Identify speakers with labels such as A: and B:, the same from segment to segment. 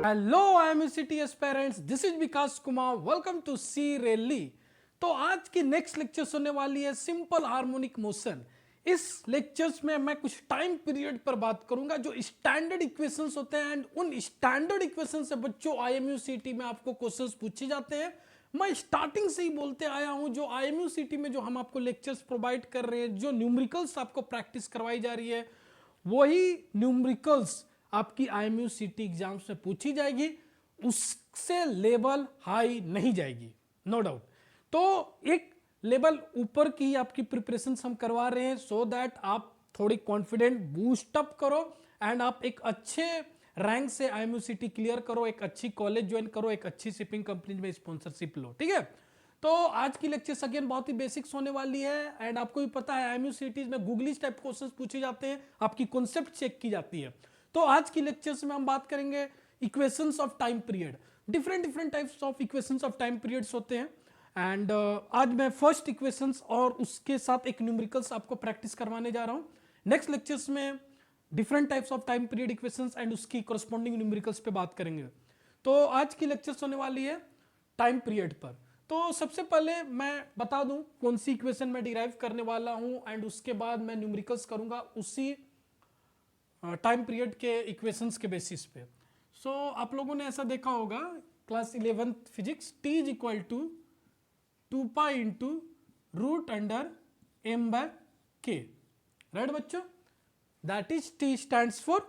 A: Hello I am city aspirants, this is Vikas Kumar, welcome to C rally. तो आज की next lecture होने वाली है सिंपल हार्मोनिक मोशन। इस लेक्चर्स में मैं कुछ टाइम पीरियड पर बात करूंगा जो स्टैंडर्ड इक्वेशंस होते हैं, एंड उन स्टैंडर्ड इक्वेशन से बच्चों आईएमयू में आपको क्वेश्चंस पूछे जाते हैं। मैं स्टार्टिंग से ही बोलते आया हूं, जो आईएमयू में जो हम आपको लेक्चर्स प्रोवाइड कर रहे हैं, जो न्यूमेरिकल्स आपको प्रैक्टिस करवाई जा रही है, वही न्यूमेरिकल्स आपकी आईएमयू सिटी एग्जाम्स में पूछी जाएगी। उससे लेवल हाई नहीं जाएगी, नो डाउट। तो एक लेवल ऊपर की आपकी प्रिपरेशन हम करवा रहे हैं, सो दैट आप थोड़ी कॉन्फिडेंट बूस्ट अप करो एंड आप एक अच्छे रैंक से आईएमयू सिटी क्लियर करो, एक अच्छी कॉलेज ज्वाइन करो, एक अच्छी शिपिंग कंपनी में स्पॉन्सरशिप लो, ठीक है। तो आज की लेक्चर अगेन बहुत ही बेसिक्स होने वाली है, एंड आपको भी पता है आईएमयू सिटीज में गूगलिश टाइप क्वेश्चंस पूछे जाते हैं, आपकी कॉन्सेप्ट चेक की जाती है। तो आज की लेक्चर्स में हम बात करेंगे equations of time period. Different types of equations of time periods होते हैं, एंड आज मैं फर्स्ट इक्वेशंस और उसके साथ एक न्यूमेरिकल्स आपको प्रैक्टिस करवाने जा रहा हूं। नेक्स्ट लेक्चर्स में different types of time period equations and उसकी करस्पॉन्डिंग न्यूमेरिकल्स पे बात करेंगे। तो आज की लेक्चर्स होने वाली है टाइम पीरियड पर। तो सबसे पहले मैं बता दूं कौन सी इक्वेशन मैं डिराइव करने वाला हूं, एंड उसके बाद मैं न्यूमेरिकल्स करूंगा उसी टाइम पीरियड के इक्वेशंस के बेसिस पे। सो आप लोगों ने ऐसा देखा होगा class 11th physics, T is equal to 2 pi into root under m by k, right बच्चों। That is T stands for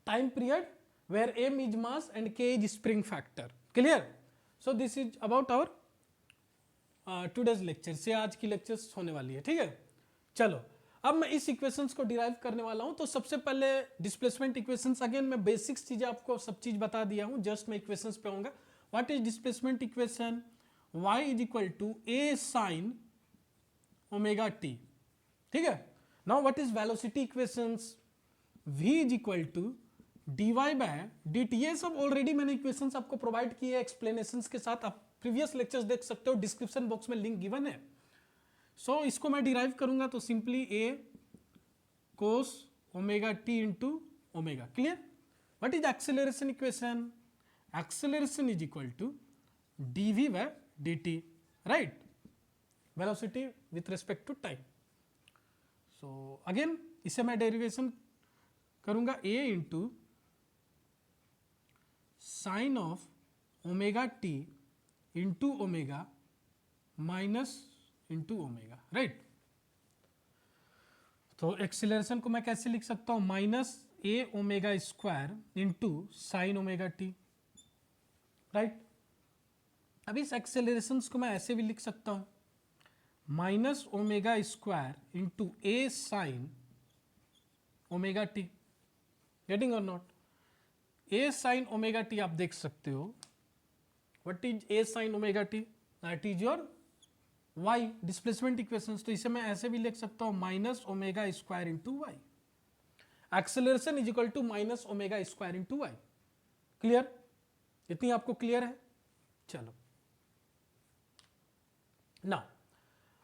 A: time period where m is mass and k is spring factor. Clear? So this is about our today's lecture, से आज की lectures होने वाली है, ठीक है। चलो अब मैं इस इक्वेशंस को डिराइव करने वाला हूं। तो सबसे पहले डिस्प्लेसमेंट इक्वेशंस, अगेन मैं बेसिक्स चीजें आपको सब चीज बता दिया हूं, जस्ट मैं इक्वेशंस पे आऊंगा। What is displacement equation? y is equal to a sine omega t, ठीक है। Now what is velocity equations? v is equal to dy by dt। ये सब ऑलरेडी मैंने इक्वेशंस आपको प्रोवाइड किए एक्सप्लेनेशंस के साथ, आप प्रीवियस लेक्चर्स देख सकते हो, डिस्क्रिप्शन बॉक्स में लिंक गिवन है। सो इसको मैं डिराइव करूंगा तो simply a cos omega t into omega. Clear? What is acceleration equation? Acceleration is equal to dv by dt, right, velocity with respect to time. So again इसे मैं derivation करूंगा a into sine of omega t into omega minus into omega, right. तो acceleration को मैं कैसे लिख सकता हूं? Minus a omega square into sine omega T, right. अब इस एक्सेलरेशन को मैं ऐसे भी लिख सकता हूं, minus omega square into a sine omega t. Getting or not? A sine omega t आप देख सकते हो, what is a sine omega t? That is your y displacement equations. तो इसे मैं ऐसे भी लिख सकता हूं, minus omega square into y. Acceleration is equal to minus omega square into y. Clear? इतनी आपको क्लियर है? चलो ना,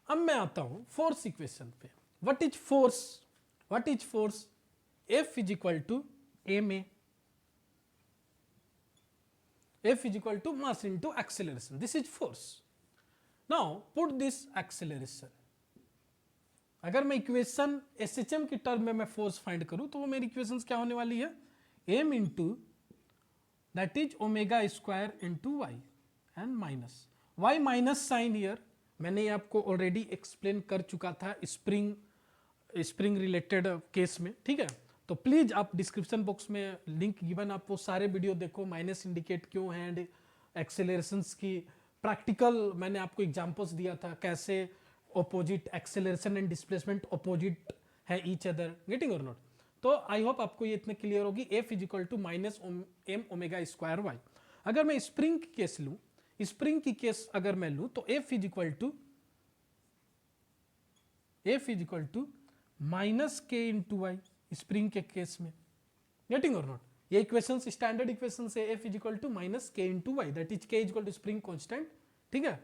A: अब मैं आता हूं फोर्स इक्वेशन पे। What is force? What is force? F is equal to M A, F is equal to mass into acceleration, this is force. Now put this acceleration, अगर मैं इक्वेशन एसएचएम की टर्म में मैं force find करूं तो वो मेरी equations क्या होने वाली है? m into that is omega square into y and minus y minus sine here. मैंने ये आपको ऑलरेडी एक्सप्लेन कर चुका था स्प्रिंग रिलेटेड केस में, ठीक है। तो प्लीज आप डिस्क्रिप्शन बॉक्स में लिंक गिवन, आप वो सारे वीडियो देखो, माइनस इंडिकेट क्यों है एंड एक्सेलरेशंस की प्रैक्टिकल मैंने आपको एग्जांपल्स दिया था, कैसे opposite acceleration and displacement opposite है each other. Getting or not? तो आई होप आपको ये इतने क्लियर होगी। F is equal to minus M omega square y. अगर मैं स्प्रिंग की केस लूं, स्प्रिंग की केस अगर मैं लूं तो F is equal to minus K into y spring के केस में। Getting or not? ये इक्वेशंस स्टैंडर्ड इक्वेशन से F is equal to minus K into y, that is K is equal to spring constant, ठीक है।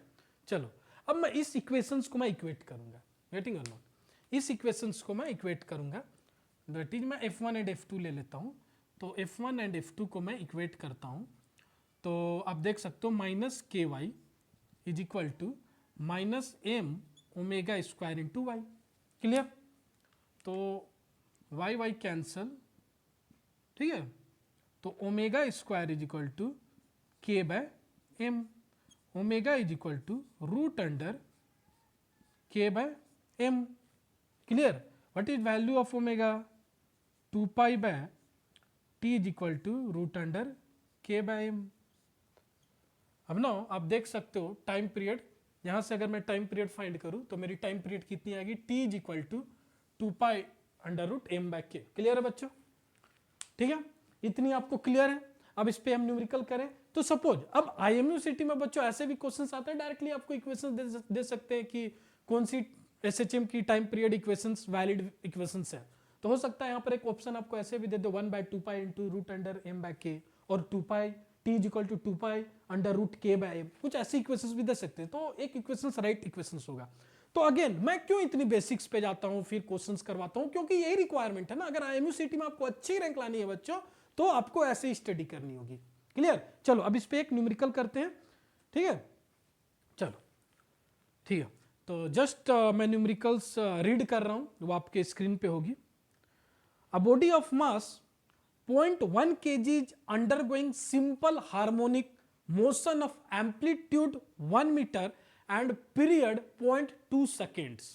A: चलो अब मैं इस इक्वेशंस को मैं इक्वेट करूंगा। Getting or not? इस इक्वेशंस को मैं इक्वेट करूंगा, दैट इज मैं F1 एंड F2 ले लेता हूं। तो F1 एंड F2 को मैं इक्वेट करता हूं, तो आप देख सकते हो minus k y is equal to minus M omega square into y. Clear? तो वाई वाई कैंसल, ठीक है, तो omega square is equal to k by m, omega is equal to root under k by m. Clear? What is value of omega? 2 pi by T is equal to root under k by m. अब ना आप देख सकते हो time period, यहां से अगर मैं टाइम पीरियड फाइंड करूं तो मेरी टाइम पीरियड कितनी आएगी? T is equal to 2 pi under root M by K. Clear है बच्चों? ठीक है, इतनी आपको क्लियर है। अब इस पे हम न्यूमेरिकल करें तो सपोज अब IMUCT में बच्चों ऐसे भी क्वेश्चंस आते हैं, डायरेक्टली आपको इक्वेशंस दे सकते हैं कि कौन सी SHM की time period equations valid equations है। तो हो सकता है यहाँ पर एक ऑप्शन आपको ऐसे भी दे दो 1/2 pi into root under M by k, और 2 pi T is equal to 2 pi under root k by m, कुछ ऐसी इक्वेशंस भी दे सकते हैं। तो एक इक्वेशंस राइट इक्वेशंस होगा। तो अगेन मैं क्यों इतनी बेसिक्स पे जाता हूं फिर क्वेश्चंस करवाता हूं, क्योंकि यही रिक्वायरमेंट है ना। अगर IMUCT में आपको अच्छी रैंक लानी है बच्चों तो आपको ऐसे ही स्टडी करनी होगी। क्लियर? चलो अब इस पे एक न्यूमेरिकल करते हैं, ठीक है? चलो ठीक है, तो जस्ट मैं न्यूमेरिकल्स रीड कर रहा हूं, वो आपके स्क्रीन पे होगी। अ body of mass 0.1 kg is undergoing simple harmonic motion of amplitude 1 meter and period 0.2 seconds.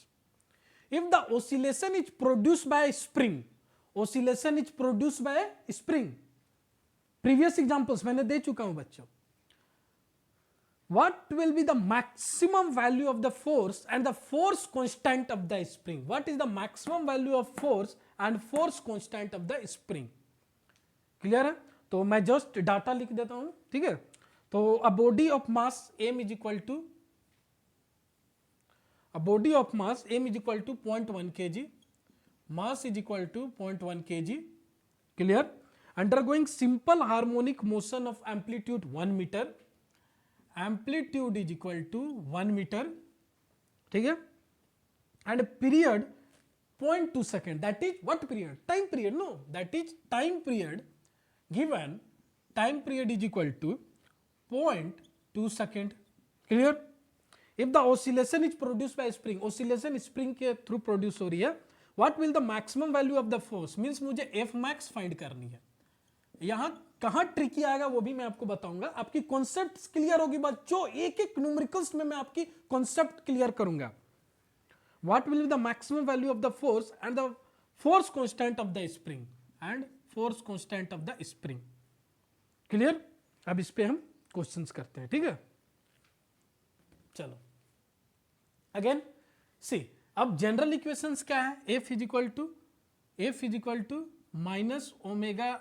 A: If the oscillation is produced by a spring, oscillation is produced by a spring. Previous examples मैंने दे चुका हूं बच्चों. What will be the maximum value of the force and the force constant of the spring? What is the maximum value of force and force constant of the spring? Clear है? तो मैं just data लिख देता हूं, ठीक है? तो uh body of mass m is equal to 0.1 kg, mass is equal to 0.1 kg. Clear? Undergoing simple harmonic motion of amplitude 1 meter, amplitude is equal to 1 meter, ठीक है? And period 0.2 second. That is what period? Time period. No, that is time period. Given time period is equal to 0.2 second. Clear? If the oscillation is produced by spring, oscillation spring के through produce हो रही है, what will the maximum value of the force? Means मुझे F max find करनी है। यहाँ कहाँ tricky आएगा वो भी मैं आपको बताऊंगा। आपकी कॉन्सेप्ट क्लियर होगी बच्चों, एक एक न्यूमेरिकल्स में मैं आपकी कॉन्सेप्ट क्लियर करूंगा। What will be the maximum value of the force and the force constant of the spring and force constant of the spring? Clear? अब इस पे हम क्वेश्चंस करते हैं, ठीक है? चलो अगेन सी, अब जनरल इक्वेशंस क्या है? F is equal to minus omega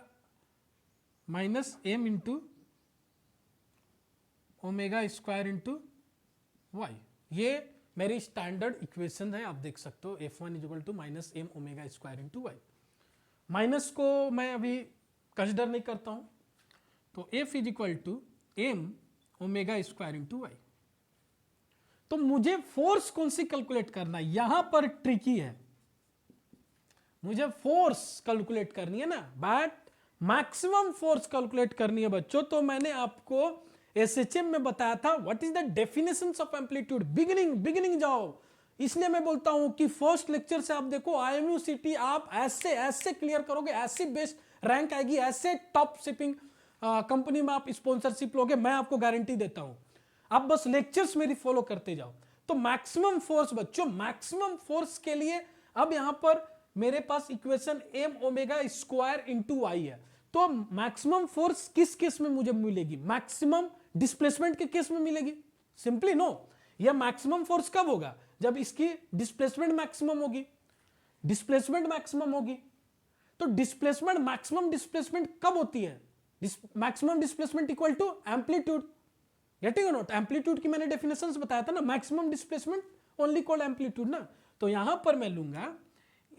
A: minus M into omega square into y. ये मेरी स्टैंडर्ड इक्वेशन है, आप देख सकते हो। F1 is equal to minus M omega square into y. Minus को मैं अभी कंसिडर नहीं करता हूं, तो F is equal to M omega square into y. तो मुझे फोर्स कौन सी कैलकुलेट करना है? यहां पर ट्रिकी है, मुझे फोर्स कैलकुलेट करनी है ना, बट मैक्सिमम फोर्स कैलकुलेट करनी है बच्चों। तो मैंने आपको SHM में बताया था what is the definition of amplitude. Beginning जाओ, इसलिए मैं बोलता हूं कि फर्स्ट लेक्चर से आप देखो IMUCT आप ऐसे ऐसे क्लियर करोगे, ऐसी बेस्ट रैंक आएगी, ऐसे टॉप शिपिंग कंपनी में आप स्पॉन्सरशिप लोगे, मैं आपको गारंटी देता हूं। आप बस लेक्चर्स मेरी फॉलो करते जाओ। तो मैक्सिमम फोर्स बच्चों, मैक्सिमम फोर्स के लिए अब यहां पर मेरे पास equation m omega square into y है। तो मैक्सिमम फोर्स किस केस में मुझे मिलेगी? मैक्सिमम डिस्प्लेसमेंट के केस में मिलेगी? Simply no. यह मैक्सिमम फोर्स कब होगा? जब इसकी डिस्प्लेसमेंट मैक्सिमम होगी, डिस्प्लेसमेंट मैक्सिमम होगी। तो डिस्प्लेसमेंट, मैक्सिमम डिस्प्लेसमेंट कब होती है? Maximum displacement equal to amplitude. Getting or not? Amplitude की मैंने डेफिनेशंस बताया था ना, maximum displacement only called amplitude ना। तो यहां पर मैं लूंगा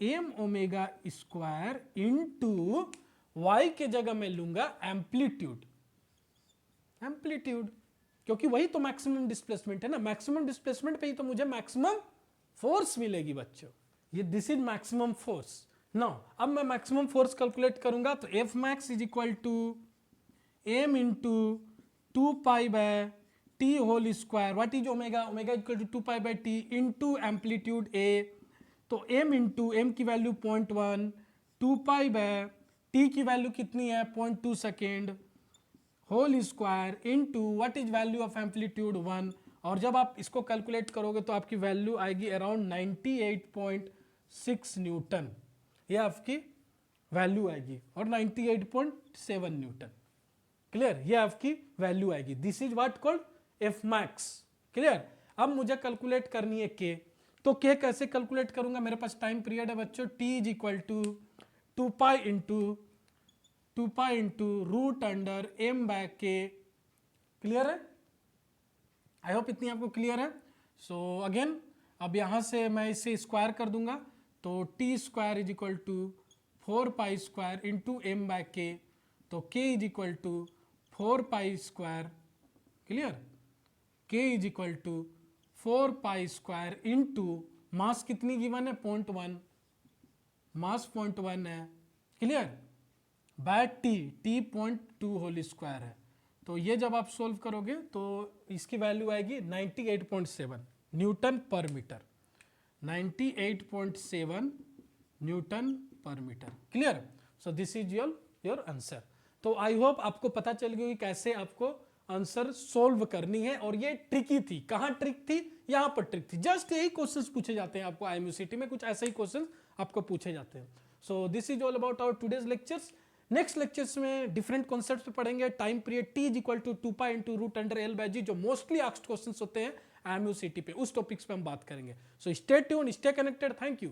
A: M omega square into y के जगह मैं लूंगा एम्पलीट्यूड, क्योंकि वही तो मैक्सिमम डिस्प्लेसमेंट है ना। मैक्सिमम डिस्प्लेसमेंट पे ही तो मुझे मैक्सिमम फोर्स मिलेगी बच्चों। ये this is maximum force, now अब मैं मैक्सिमम फोर्स कैलकुलेट करूंगा तो F max is equal to m into 2 pi by T whole square, what is omega, omega equal to 2 pi by T into amplitude A, तो m into m की value 0.1, 2 pi by T की value कितनी है 0.2 second whole square into what is value of amplitude 1, और जब आप इसको calculate करोगे तो आपकी वैल्यू आएगी अराउंड 98.6 न्यूटन, ये आपकी वैल्यू आएगी, और 98.7 न्यूटन। क्लियर, ये आपकी वैल्यू आएगी। This is what called F max. Clear, अब मुझे कैलकुलेट करनी है के, तो के कैसे कैलकुलेट करूंगा, मेरे पास टाइम पीरियड है बच्चों, T is equal to 2 pi into root under M by K. Clear है, आई होप इतनी आपको क्लियर है। सो अगेन अब यहां से मैं इसे स्क्वायर कर दूंगा, तो T square is equal to 4 pi square into m by k, तो k is equal to 4 pi square. Clear, k is equal to 4 pi square into mass कितनी गिवन है 0.1, मास 0.1 है। Clear, by T, T 0.2 whole square है, तो ये जब आप solve करोगे तो इसकी वैल्यू आएगी 98.7 newton per metre, 98.7 newton per metre. Clear, so this is your answer. तो आई होप आपको पता चल गया कि कैसे आपको आंसर सोल्व करनी है, और ये ट्रिकी थी। कहाँ ट्रिक थी, यहाँ पर ट्रिक थी। जस्ट यही क्वेश्चंस पूछे जाते हैं आपको IMUCT में, कुछ ऐसे ही क्वेश्चंस आपको पूछे जाते हैं। So this is all about our today's lectures. Next lectures में डिफरेंट कॉन्सेप्ट्स पे पढ़ेंगे। Time period T is equal to 2 pi into root under l by g, जो मोस्टली आस्क्ड क्वेश्चंस होते हैं IMUCT पे, उस टॉपिक्स पे हम बात करेंगे। So stay tune, stay connected, thank you.